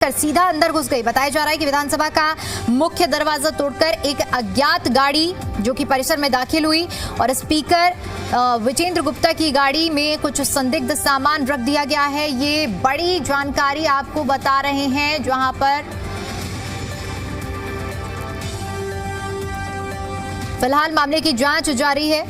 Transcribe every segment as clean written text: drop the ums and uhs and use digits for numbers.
तोड़कर सीधा अंदर घुस गई। बताया जा रहा है कि विधानसभा का मुख्य दरवाजा तोड़कर एक अज्ञात गाड़ी जो कि परिसर में दाखिल हुई और स्पीकर विजेंद्र गुप्ता की गाड़ी में कुछ संदिग्ध सामान रख दिया गया है। ये बड़ी जानकारी आपको बता रहे हैं, जहां पर फिलहाल मामले की जांच जारी है।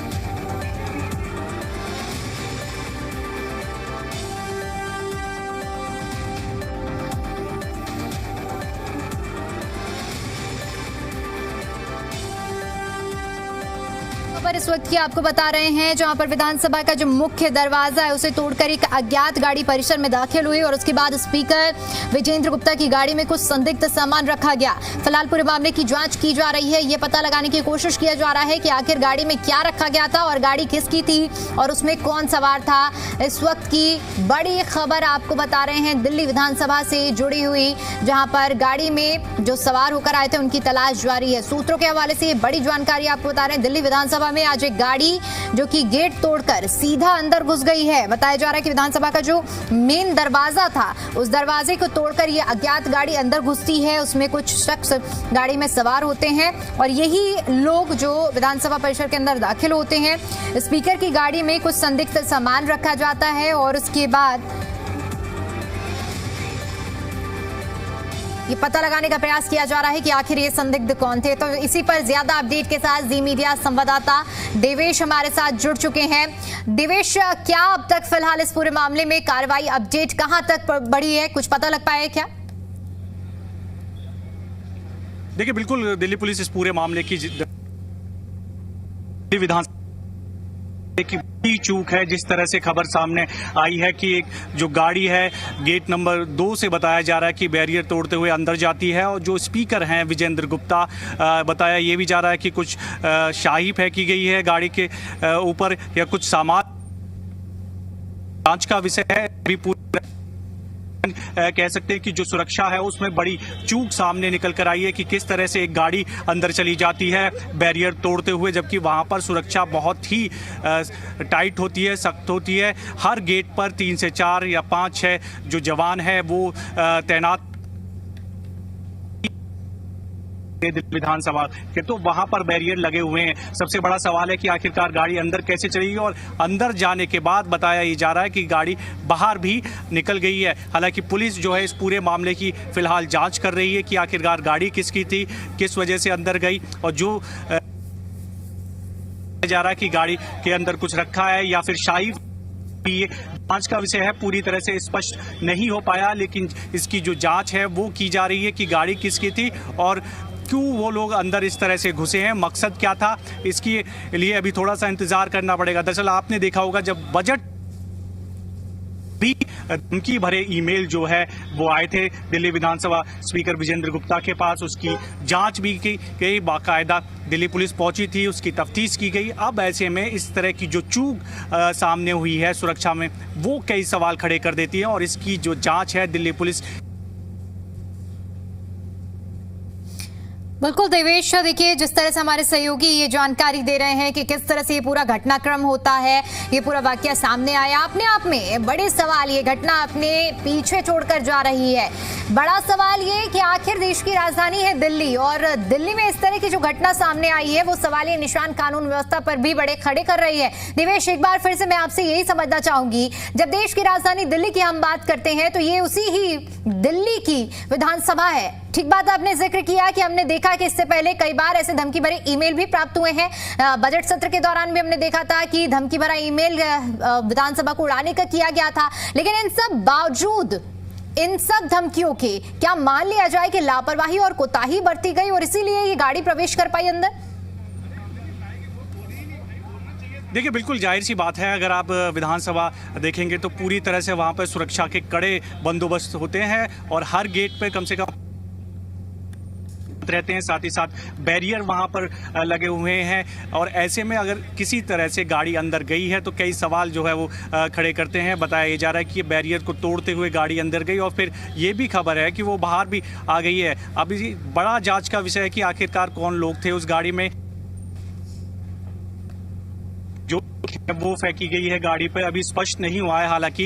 पर इस वक्त की आपको बता रहे हैं, जहां पर विधानसभा का जो मुख्य दरवाजा है उसे तोड़कर एक अज्ञात गाड़ी परिसर में दाखिल हुई और उसके बाद स्पीकर विजेंद्र गुप्ता की गाड़ी में कुछ संदिग्ध सामान रखा गया। फिलहाल पूरे मामले की जांच की जा रही है। ये पता लगाने की कोशिश किया जा रहा है कि आखिर गाड़ी में क्या रखा गया था और गाड़ी किसकी थी और उसमें कौन सवार था। इस वक्त की बड़ी खबर आपको बता रहे हैं दिल्ली विधानसभा से जुड़ी हुई, जहां पर गाड़ी में जो सवार होकर आए थे उनकी तलाश जारी है। सूत्रों के हवाले से ये बड़ी जानकारी आपको बता रहे हैं। दिल्ली विधानसभा में आज एक गाड़ी जो कि गेट तोड़कर सीधा अंदर घुस गई है। बताया जा रहा है कि विधानसभा का जो मेन दरवाजा था उस दरवाजे को तोड़कर ये अज्ञात गाड़ी अंदर घुसती है। उसमें कुछ शख्स गाड़ी में सवार होते हैं और यही लोग जो विधानसभा परिसर के अंदर दाखिल होते हैं। स्पीकर की गाड़ी में कुछ संदिग्ध सामान रखा जाता है और उसके बाद ये पता लगाने का प्रयास किया जा रहा है कि आखिर ये संदिग्ध कौन थे। तो इसी पर ज्यादा अपडेट के साथ जी मीडिया संवाददाता देवेश हमारे साथ जुड़ चुके हैं। देवेश, क्या अब तक फिलहाल इस पूरे मामले में कार्रवाई अपडेट कहां तक बढ़ी है, कुछ पता लग पाया है क्या? देखिए, बिल्कुल दिल्ली पुलिस इस पूरे मामले की विधानसभा की बड़ी चूक है। जिस तरह से खबर सामने आई है कि एक जो गाड़ी है गेट नंबर 2 से बताया जा रहा है कि बैरियर तोड़ते हुए अंदर जाती है और जो स्पीकर हैं विजेंद्र गुप्ता, बताया ये भी जा रहा है कि कुछ शाही फेंकी गई है गाड़ी के ऊपर या कुछ सामान। जांच का विषय है। अभी पूरी कह सकते हैं कि जो सुरक्षा है उसमें बड़ी चूक सामने निकल कर आई है कि किस तरह से एक गाड़ी अंदर चली जाती है बैरियर तोड़ते हुए, जबकि वहां पर सुरक्षा बहुत ही टाइट होती है, सख्त होती है। हर गेट पर 3 से 4 या 5-6 जो जवान है वो तैनात विधानसभा के, तो वहां पर बैरियर लगे हुए हैं। सबसे बड़ा सवाल है कि आखिरकार गाड़ी अंदर कैसे चलेगी और अंदर जाने के बाद बताया ये जा रहा है कि गाड़ी बाहर भी निकल गई है। हालांकि पुलिस जो है इस पूरे मामले की फिलहाल जांच कर रही है कि आखिरकार गाड़ी किसकी थी, किस वजह से अंदर गई और जो जा रहा है कि गाड़ी के अंदर कुछ रखा है या फिर शाही, जांच का विषय है। पूरी तरह से स्पष्ट नहीं हो पाया, लेकिन इसकी जो जांच है वो की जा रही है कि गाड़ी किसकी थी और क्यों वो लोग अंदर इस तरह से घुसे हैं, मकसद क्या था, इसके लिए अभी थोड़ा सा इंतजार करना पड़ेगा। दरअसल आपने देखा होगा जब बजट भी धमकी भरे ईमेल जो है वो आए थे दिल्ली विधानसभा स्पीकर विजेंद्र गुप्ता के पास, उसकी जांच भी की गई, बाकायदा दिल्ली पुलिस पहुंची थी, उसकी तफ्तीश की गई। अब ऐसे में इस तरह की जो चूक सामने हुई है सुरक्षा में वो कई सवाल खड़े कर देती है और इसकी जो जांच है दिल्ली पुलिस। बिल्कुल देवेश, देखिए जिस तरह से हमारे सहयोगी ये जानकारी दे रहे हैं कि किस तरह से ये पूरा घटनाक्रम होता है, ये पूरा वाकया सामने आया, अपने आप में बड़े सवाल ये घटना अपने पीछे छोड़कर जा रही है। बड़ा सवाल ये कि आखिर देश की राजधानी है दिल्ली और दिल्ली में इस तरह की जो घटना सामने आई है वो सवालिया निशान कानून व्यवस्था पर भी बड़े खड़े कर रही है। देवेश, एक बार फिर से मैं आपसे यही समझना चाहूंगी, जब देश की राजधानी दिल्ली की हम बात करते हैं तो ये उसी ही दिल्ली की विधानसभा है। ठीक बात आपने जिक्र किया कि हमने देखा कि इससे पहले कई बार ऐसे धमकी भरे ईमेल भी प्राप्त हुए हैं। बजट सत्र के दौरान भी हमने देखा था कि धमकी भरा ईमेल विधानसभा को उड़ाने का किया गया था। लेकिन इन सब बावजूद, इन सब धमकियों के, क्या मान लिया जाए कि लापरवाही और कोताही बरती गई और इसीलिए ये गाड़ी प्रवेश कर पाई अंदर? देखिए, बिल्कुल जाहिर सी बात है, अगर आप विधानसभा देखेंगे तो पूरी तरह से वहां पर सुरक्षा के कड़े बंदोबस्त होते हैं और हर गेट पे कम से कम रहते हैं, साथ ही साथ बैरियर वहां पर लगे हुए हैं और ऐसे में अगर किसी तरह से गाड़ी अंदर गई है तो कई सवाल जो है वो खड़े करते हैं। बताया जा रहा है कि बैरियर को तोड़ते हुए गाड़ी अंदर गई और फिर ये भी खबर है कि वो बाहर भी आ गई है। अभी बड़ा जांच का विषय है कि आखिरकार कौन लोग थे उस गाड़ी में जो वो फेंकी गई है गाड़ी पर। अभी स्पष्ट नहीं हुआ है हालांकि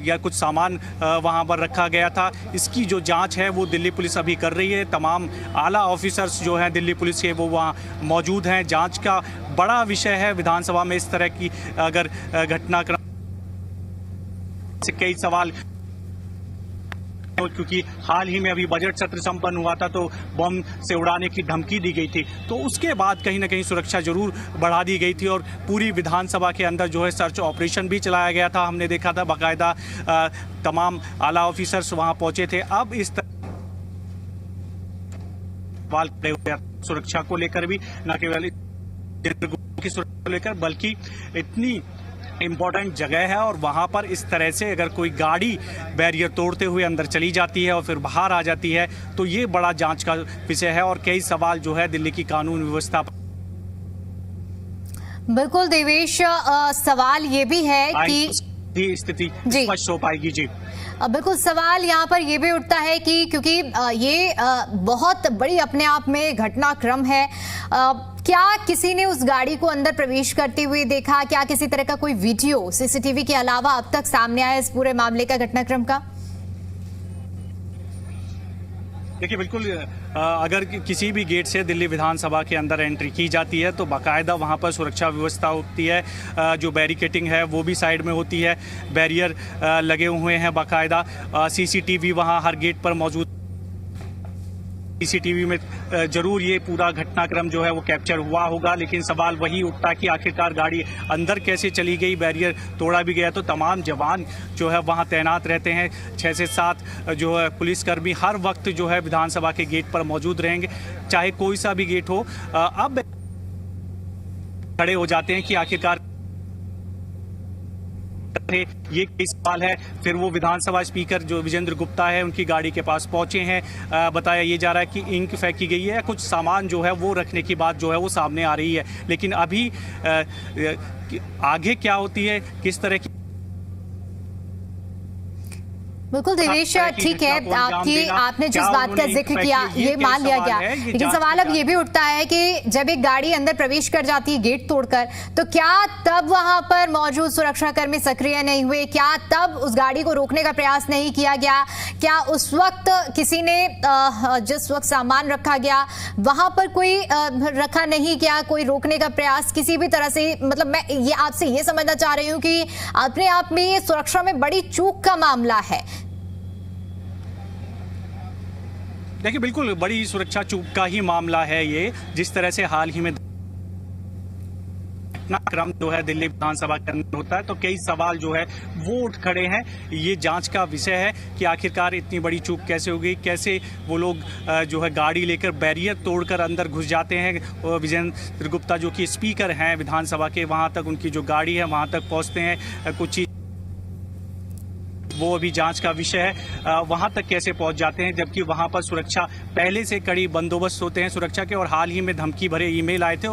या कुछ सामान वहां पर रखा गया था। इसकी जो जांच है वो दिल्ली पुलिस अभी कर रही है। तमाम आला ऑफिसर्स जो हैं दिल्ली पुलिस के वो वहां मौजूद हैं। जांच का बड़ा विषय है विधानसभा में इस तरह की अगर घटनाक्रम से कई सवाल, क्योंकि हाल ही में अभी बजट सत्र संपन्न हुआ था तो बम से उड़ाने की धमकी दी गई थी, तो उसके बाद कहीं ना कहीं सुरक्षा जरूर बढ़ा दी गई थी और पूरी विधानसभा के अंदर जो है सर्च ऑपरेशन भी चलाया गया था। हमने देखा था बाकायदा तमाम आला ऑफिसर्स वहां पहुंचे थे। अब इस सवाल खड़े हुए सुरक्षा को लेकर भी, न केवल की सुरक्षा को लेकर बल्कि इतनी इम्पोर्टेंट जगह है और वहां पर इस तरह से अगर कोई गाड़ी बैरियर तोड़ते हुए अंदर चली जाती है और फिर बाहर आ जाती है तो ये बड़ा जांच का विषय है और कई सवाल जो है दिल्ली की कानून व्यवस्था पर। बिल्कुल देवेश, सवाल ये भी है कि स्थिति स्पष्ट हो पाएगी। जी बिल्कुल, सवाल यहाँ पर यह भी उठता है कि क्योंकि ये बहुत बड़ी अपने आप में घटनाक्रम है, क्या किसी ने उस गाड़ी को अंदर प्रवेश करते हुए देखा? क्या किसी तरह का कोई वीडियो सीसीटीवी के अलावा अब तक सामने आया इस पूरे मामले का, घटनाक्रम का? देखिए बिल्कुल, अगर किसी भी गेट से दिल्ली विधानसभा के अंदर एंट्री की जाती है तो बाकायदा वहां पर सुरक्षा व्यवस्था होती है। जो बैरिकेटिंग है वो भी साइड में होती है, बैरियर लगे हुए हैं बाकायदा। सीसीटीवी वहां हर गेट पर मौजूद। सीसीटीवी में जरूर ये पूरा घटनाक्रम जो है वो कैप्चर हुआ होगा, लेकिन सवाल वही उठता कि आखिरकार गाड़ी अंदर कैसे चली गई, बैरियर तोड़ा भी गया। तो तमाम जवान जो है वहां तैनात रहते हैं, 6 से 7 जो है पुलिसकर्मी हर वक्त जो है विधानसभा के गेट पर मौजूद रहेंगे, चाहे कोई सा भी गेट हो। अब खड़े हो जाते हैं कि आखिरकार ये कई सवाल है। फिर वो विधानसभा स्पीकर जो विजेंद्र गुप्ता है उनकी गाड़ी के पास पहुंचे हैं। बताया ये जा रहा है कि इंक फेंकी गई है, कुछ सामान जो है वो रखने की बात जो है वो सामने आ रही है। लेकिन अभी आगे क्या होती है, किस तरह की। बिल्कुल देवेश, ठीक है, आपने जिस बात का जिक्र किया ये मान लिया गया, लेकिन सवाल अब ये भी उठता है कि जब एक गाड़ी अंदर प्रवेश कर जाती है गेट तोड़कर, तो क्या तब वहां पर मौजूद सुरक्षाकर्मी सक्रिय नहीं हुए? क्या तब उस गाड़ी को रोकने का प्रयास नहीं किया गया? क्या उस वक्त किसी ने जिस वक्त सामान रखा गया वहां पर कोई रखा नहीं गया, कोई रोकने का प्रयास किसी भी तरह से? मतलब मैं ये आपसे ये समझना चाह रही हूँ कि अपने आप में ये सुरक्षा में बड़ी चूक का मामला है। देखिए बिल्कुल बड़ी सुरक्षा चूक का ही मामला है ये। जिस तरह से हाल ही में घटनाक्रम जो है दिल्ली विधानसभा के अंदर होता है तो कई सवाल जो है वो उठ खड़े हैं। ये जांच का विषय है कि आखिरकार इतनी बड़ी चूक कैसे हो गई, कैसे वो लोग जो है गाड़ी लेकर बैरियर तोड़कर अंदर घुस जाते हैं। विजेंद्र गुप्ता जो कि स्पीकर हैं विधानसभा के, वहां तक उनकी जो गाड़ी है वहां तक पहुंचते हैं। कुछ चीज वो अभी जांच का विषय है, वहां तक कैसे पहुंच जाते हैं, जबकि वहां पर सुरक्षा पहले से कड़ी बंदोबस्त होते हैं सुरक्षा के। और हाल ही में धमकी भरे ईमेल आए थे,